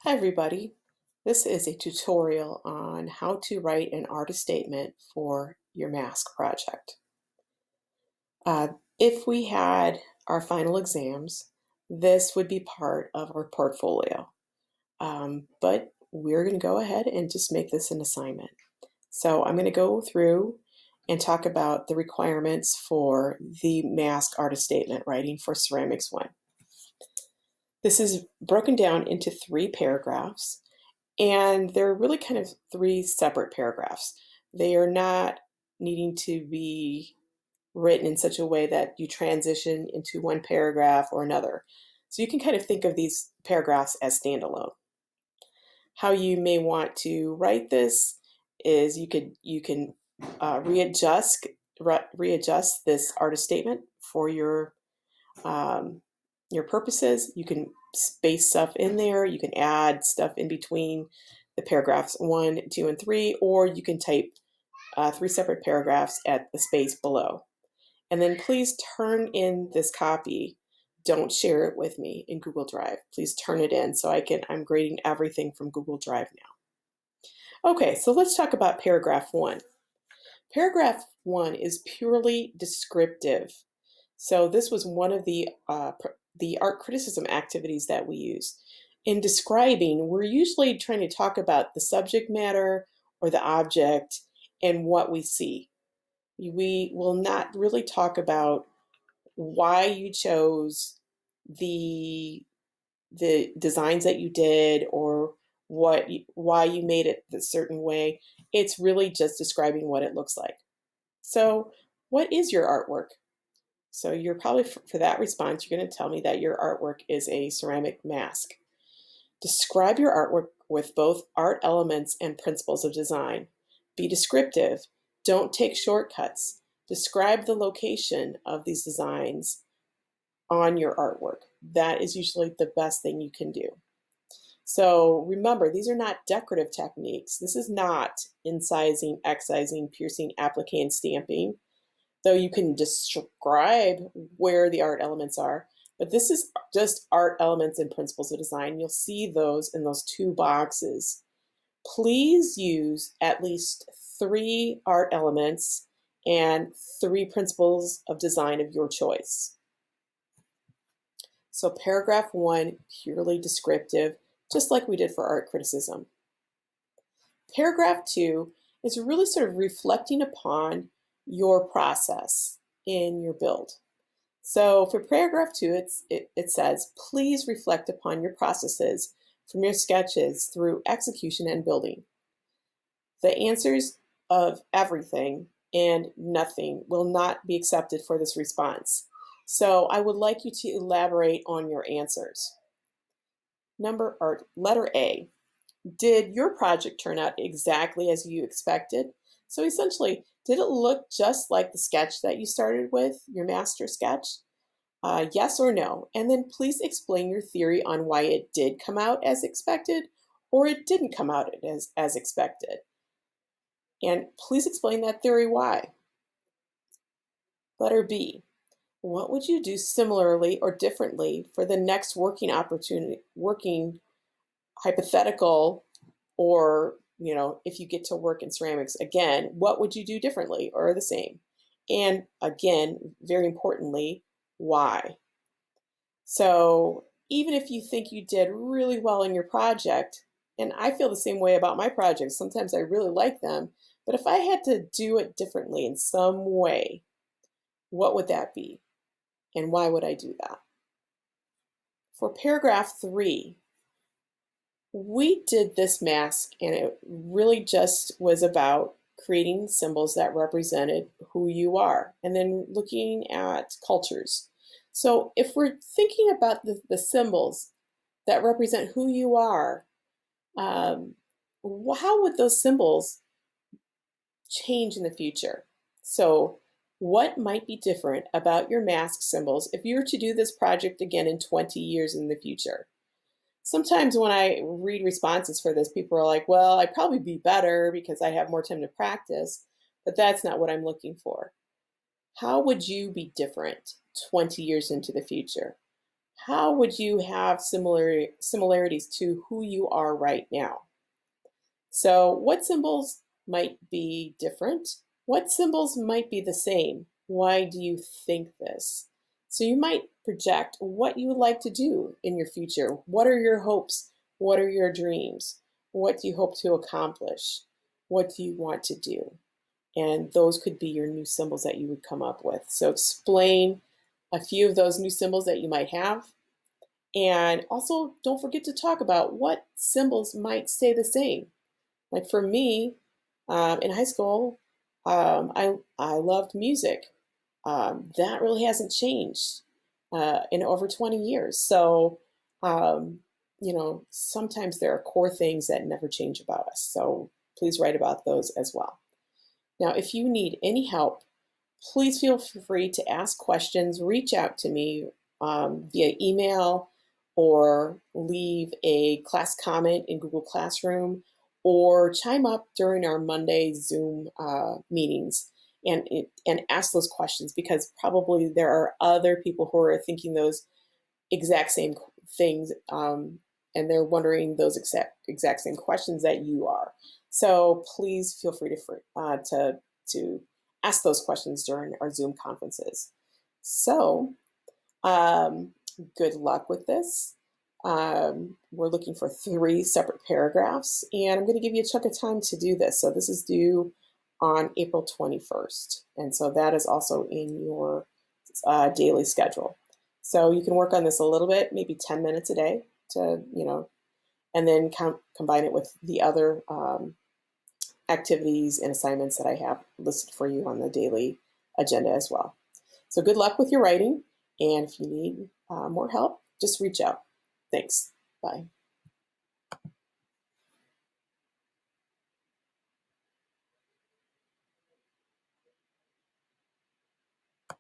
Hi everybody. This is a tutorial on how to write an artist statement for your mask project. If we had our final exams, this would be part of our portfolio. But we're going to go ahead and just make this an assignment. So I'm going to go through and talk about the requirements for the mask artist statement writing for Ceramics 1. This is broken down into 3 paragraphs. And they're really kind of 3 separate paragraphs. They are not needing to be written in such a way that you transition into one paragraph or another. So you can kind of think of these paragraphs as standalone. How you may want to write this is you can readjust this artist statement for your purposes. You can space stuff in there. You can add stuff in between the paragraphs 1, 2, and 3, or you can type 3 separate paragraphs at the space below. And then please turn in this copy. Don't share it with me in Google Drive. Please turn it in so I'm grading everything from Google Drive now. Okay, so let's talk about paragraph 1. Paragraph 1 is purely descriptive. So this was one of the art criticism activities that we use. In describing, we're usually trying to talk about the subject matter or the object and what we see. We will not really talk about why you chose the designs that you did or why you made it a certain way. It's really just describing what it looks like. So, what is your artwork? So you're probably, for that response, you're going to tell me that your artwork is a ceramic mask. Describe your artwork with both art elements and principles of design. Be descriptive. Don't take shortcuts. Describe the location of these designs on your artwork. That is usually the best thing you can do. So remember, these are not decorative techniques. This is not incising, excising, piercing, applique, and stamping. Though you can describe where the art elements are, but this is just art elements and principles of design. You'll see those in those 2 boxes. Please use at least 3 art elements and 3 principles of design of your choice. So paragraph 1, purely descriptive, just like we did for art criticism. Paragraph 2 is really sort of reflecting upon your process in your build. So for paragraph 2, it says, please reflect upon your processes from your sketches through execution and building. The answers of everything and nothing will not be accepted for this response. So I would like you to elaborate on your answers. Letter A. Did your project turn out exactly as you expected? So essentially, did it look just like the sketch that you started with, your master sketch? Yes or no? And then please explain your theory on why it did come out as expected or it didn't come out as expected. And please explain that theory why. Letter B. What would you do similarly or differently for the next working hypothetical, or if you get to work in ceramics again, what would you do differently or the same? And again, very importantly, why? So even if you think you did really well in your project, and I feel the same way about my projects, sometimes I really like them, but if I had to do it differently in some way, what would that be? And why would I do that? For paragraph 3, we did this mask and it really just was about creating symbols that represented who you are and then looking at cultures. So if we're thinking about the symbols that represent who you are, how would those symbols change in the future? So what might be different about your mask symbols if you were to do this project again in 20 years in the future? Sometimes when I read responses for this, people are like, well, I'd probably be better because I have more time to practice, but that's not what I'm looking for. How would you be different 20 years into the future? how would you have similarities to who you are right now? So, what symbols might be different? What symbols might be the same? Why do you think this? So, you might project what you would like to do in your future. What are your hopes? What are your dreams? What do you hope to accomplish? What do you want to do? And those could be your new symbols that you would come up with. So, explain a few of those new symbols that you might have. And also, don't forget to talk about what symbols might stay the same. Like for me, in high school, I loved music. That really hasn't changed in over 20 years. So, um, sometimes there are core things that never change about us. So please write about those as well. Now, if you need any help, please feel free to ask questions. Reach out to me via email or leave a class comment in Google Classroom or chime up during our Monday Zoom meetings and ask those questions, because probably there are other people who are thinking those exact same things, and they're wondering those exact same questions that you are. So please feel free to ask those questions during our Zoom conferences. So good luck with this. We're looking for 3 separate paragraphs, and I'm going to give you a chunk of time to do this. So this is due on April 21st, and so that is also in your daily schedule. So you can work on this a little bit, maybe 10 minutes a day and then combine it with the other activities and assignments that I have listed for you on the daily agenda as well. So good luck with your writing, and if you need more help, just reach out. Thanks. Bye.